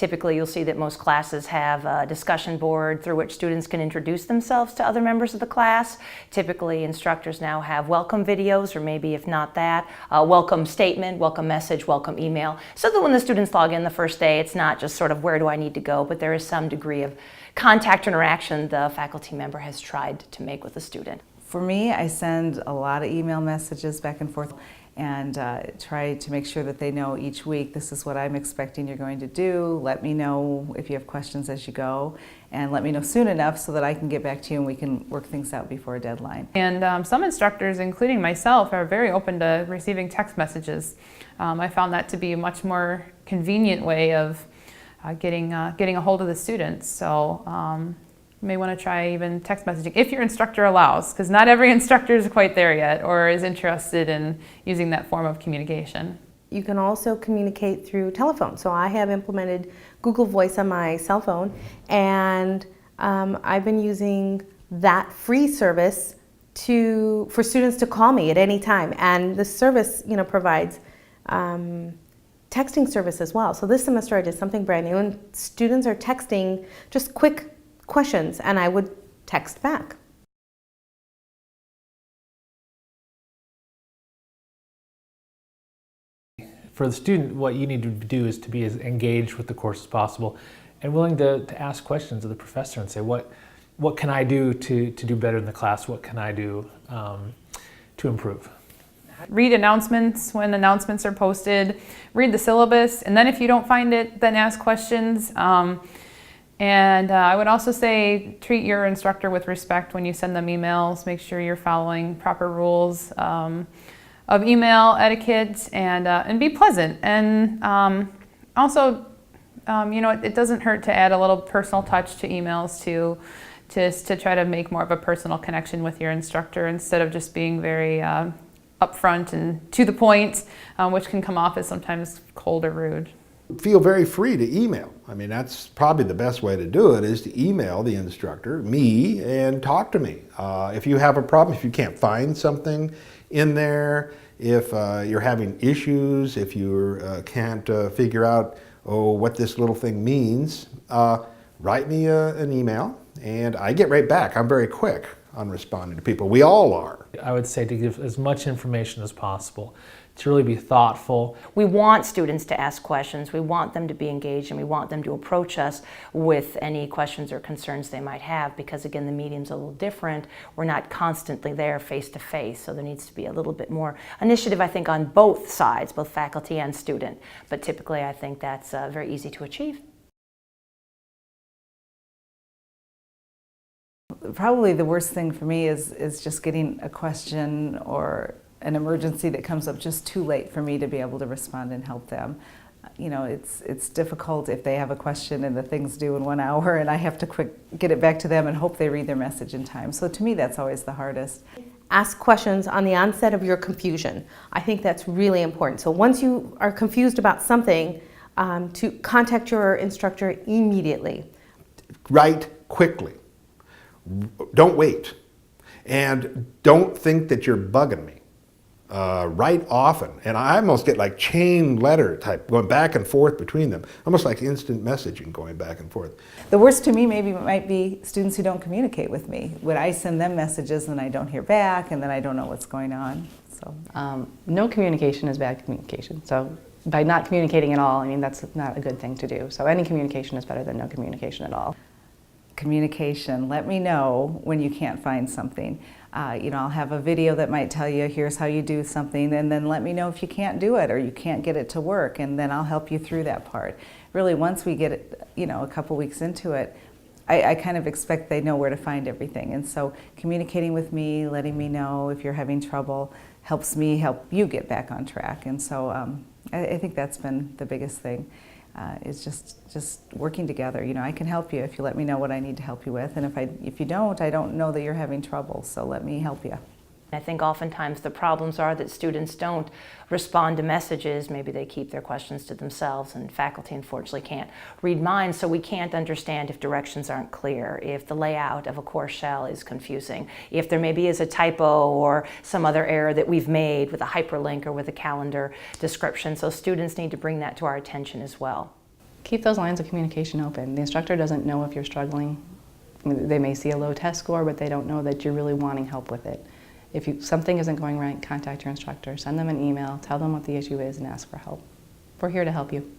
Typically, you'll see that most classes have a discussion board through which students can introduce themselves to other members of the class. Typically, instructors now have welcome videos, or maybe if not that, a welcome statement, welcome message, welcome email, so that when the students log in the first day, it's not just sort of where do I need to go, but there is some degree of contact interaction the faculty member has tried to make with the student. For me, I send a lot of email messages back and forth and try to make sure that they know each week, this is what I'm expecting you're going to do. Let me know if you have questions as you go, and let me know soon enough so that I can get back to you and we can work things out before a deadline. And some instructors, including myself, are very open to receiving text messages. I found that to be a much more convenient way of getting a hold of the students. So you may want to try even text messaging if your instructor allows, because not every instructor is quite there yet or is interested in using that form of communication. You can also communicate through telephone. So I have implemented Google Voice on my cell phone, and I've been using that free service for students to call me at any time. And the service, provides texting service as well. So this semester I did something brand new, and students are texting just quick questions, and I would text back. For the student, what you need to do is to be as engaged with the course as possible and willing to ask questions of the professor and say, what can I do to do better in the class? What can I do to improve? Read announcements when announcements are posted, read the syllabus, and then if you don't find it, then ask questions. And I would also say treat your instructor with respect when you send them emails. Make sure you're following proper rules of email etiquette, and be pleasant. And also, it doesn't hurt to add a little personal touch to emails to try to make more of a personal connection with your instructor instead of just being very upfront and to the point, which can come off as sometimes cold or rude. Feel very free to email. I mean, that's probably the best way to do it, is to email the instructor, me, and talk to me. If you have a problem, if you can't find something in there, if you're having issues, if you can't figure out, what this little thing means, write me an email, and I get right back. I'm very quick on responding to people. We all are. I would say to give as much information as possible, to really be thoughtful. We want students to ask questions, we want them to be engaged, and we want them to approach us with any questions or concerns they might have, because again, the medium's a little different. We're not constantly there face to face, so there needs to be a little bit more initiative, I think, on both sides, both faculty and student. But typically, I think that's very easy to achieve. Probably the worst thing for me is just getting a question or an emergency that comes up just too late for me to be able to respond and help them. It's difficult if they have a question and the thing's due in 1 hour and I have to get it back to them and hope they read their message in time. So to me, that's always the hardest. Ask questions on the onset of your confusion. I think that's really important. So once you are confused about something, to contact your instructor immediately. Write quickly. Don't wait. And don't think that you're bugging me. Write often. And I almost get like chain letter type, going back and forth between them. Almost like instant messaging going back and forth. The worst to me maybe might be students who don't communicate with me. When I send them messages and I don't hear back, and then I don't know what's going on. So no communication is bad communication. So by not communicating at all, I mean, that's not a good thing to do. So any communication is better than no communication at all. Communication. Let me know when you can't find something. I'll have a video that might tell you, here's how you do something, and then let me know if you can't do it or you can't get it to work, and then I'll help you through that part. Really, once we get it, a couple weeks into it, I kind of expect they know where to find everything. And so communicating with me, letting me know if you're having trouble, helps me help you get back on track. And so I think that's been the biggest thing. Is just working together. I can help you if you let me know what I need to help you with, and if you don't, I don't know that you're having trouble, so let me help you. I think oftentimes the problems are that students don't respond to messages. Maybe they keep their questions to themselves, and faculty unfortunately can't read minds, so we can't understand if directions aren't clear, if the layout of a course shell is confusing, if there maybe is a typo or some other error that we've made with a hyperlink or with a calendar description. So students need to bring that to our attention as well. keep those lines of communication open. The instructor doesn't know if you're struggling. They may see a low test score, but they don't know that you're really wanting help with it. If something isn't going right, contact your instructor, send them an email, tell them what the issue is, and ask for help. We're here to help you.